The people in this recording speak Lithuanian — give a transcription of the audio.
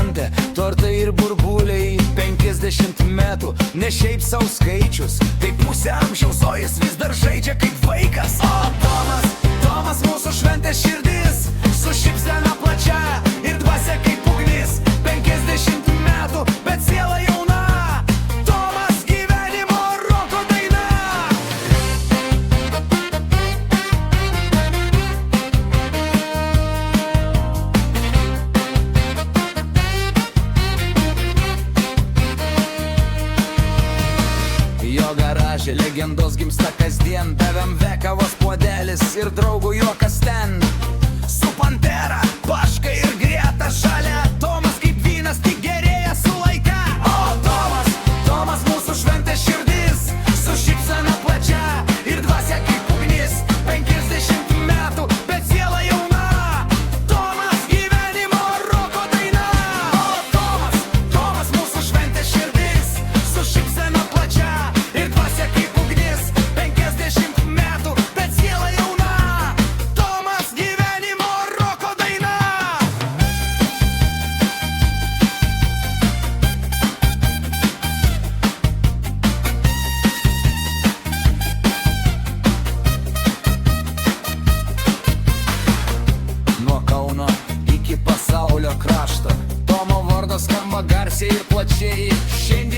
šventė, tortai ir burbuliai. 50 metų, ne šiaip savo skaičius, tai pusė amžiaus, o jis vis dar žaidžia kaip vaikas. O Tomas mūsų šventės širdis, su šypsena plačia ir dvasia kaip ugnis. 50 metų, bet siela jauna. Tomas gyvenimo roko daina. Jo garaže legendos gimsta kasdien, BMW kavos puodelis ir draugų juokas ten. Su Pantera, Paška ir Grieta šalia. Tomas kaip vynas tik gerėja su laika. O Tomas mūsų šventės širdis, su šypsena plačia ir dvasia kaip ugnis. 50 metų, bet siela jauna. Tomas gyvenimo roko daina. O Tomas mūsų šventės širdis, su šypsena plačia ir dvasia kaip ugnis. 50 metų, bet siela jauna. Tomas gyvenimo roko daina. Nuo Kauno iki pasaulio krašto, Tomo vardas skamba garsiai ir plačiai. Šiandien